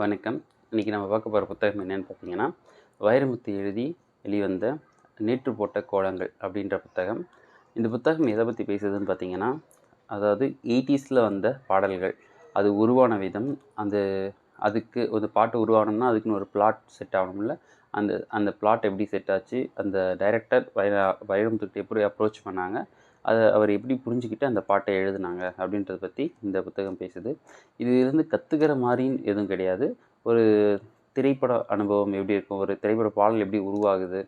வணக்கம். இன்றைக்கி நம்ம பார்க்க போகிற புத்தகம் என்னென்னு பார்த்தீங்கன்னா, வைரமுத்து எழுதி வெளிவந்த நேற்று போட்ட கோலங்கள் அப்படின்ற புத்தகம். இந்த புத்தகம் எதை பற்றி பேசுதுன்னு பார்த்தீங்கன்னா, அதாவது 80ஸில் வந்த பாடல்கள், அது உருவான விதம், அதுக்கு ஒரு பாட்டு உருவாகணும்னா அதுக்குன்னு ஒரு பிளாட் செட் ஆகணும்ல, அந்த பிளாட் எப்படி செட் ஆச்சு, அந்த டைரக்டர் வைரமுத்துக்கிட்ட எப்படி அப்ரோச் பண்ணாங்க, அவர் எப்படி புரிஞ்சுக்கிட்டு அந்த பாட்டை எழுதுனாங்க அப்படின்றத பற்றி இந்த புத்தகம் பேசுது. இதிலிருந்து கற்றுக்கிற மாதிரின்னு எதுவும் கிடையாது. ஒரு திரைப்பட அனுபவம் எப்படி இருக்கும், ஒரு திரைப்பட பாடல் எப்படி உருவாகுது,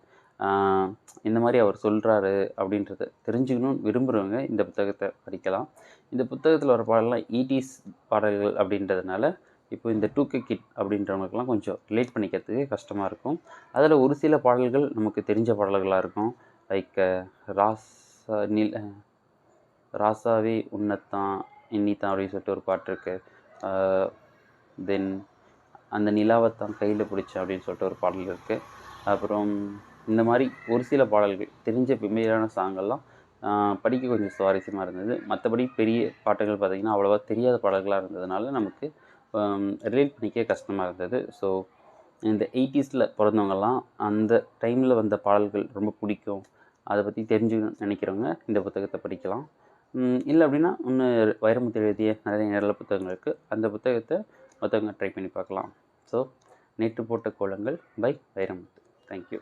இந்த மாதிரி அவர் சொல்கிறாரு அப்படின்றத தெரிஞ்சுக்கணும்னு விரும்புகிறவங்க இந்த புத்தகத்தை படிக்கலாம். இந்த புத்தகத்தில் வர பாடலாம் 80ஸ் பாடல்கள் அப்படின்றதுனால, இப்போ இந்த 2K கிட் அப்படின்றவங்களுக்குலாம் கொஞ்சம் ரிலேட் பண்ணிக்கிறதுக்கு கஷ்டமாக இருக்கும். அதில் ஒரு சில பாடல்கள் நமக்கு தெரிஞ்ச பாடல்களாக இருக்கும். லைக் ராசாவே உன்னைத்தான் எண்ணித்தான் அப்படின்னு சொல்லிட்டு ஒரு பாட்டு இருக்குது. தென் அந்த நிலாவைத்தான் கையில் பிடிச்சேன் அப்படின்னு சொல்லிட்டு ஒரு பாடல் இருக்குது. அப்புறம் இந்த மாதிரி ஒரு சில பாடல்கள் தெரிஞ்ச பெருமையான சாங்கெல்லாம் படிக்க கொஞ்சம் சுவாரஸ்யமாக இருந்தது. மற்றபடி பெரிய பாட்டுகள் பார்த்திங்கன்னா அவ்வளோவா தெரியாத பாடல்களாக இருந்ததுனால நமக்கு ரிலேட் பண்ணிக்க கஷ்டமாக இருந்தது. ஸோ இந்த 80ஸில் பிறந்தவங்கெல்லாம் அந்த டைமில் வந்த பாடல்கள் ரொம்ப பிடிக்கும், அதை பற்றி தெரிஞ்சுக்கணும்னு நினைக்கிறவங்க இந்த புத்தகத்தை படிக்கலாம். இல்லை அப்படின்னா வைரமுத்து எழுதிய நிறைய நல்ல புத்தகங்கள் இருக்குது. அந்த புத்தகத்தை மற்றவங்க ட்ரை பண்ணி பார்க்கலாம். ஸோ நேற்று போட்ட கோலங்கள் பை வைரமுத்து. தேங்க்யூ.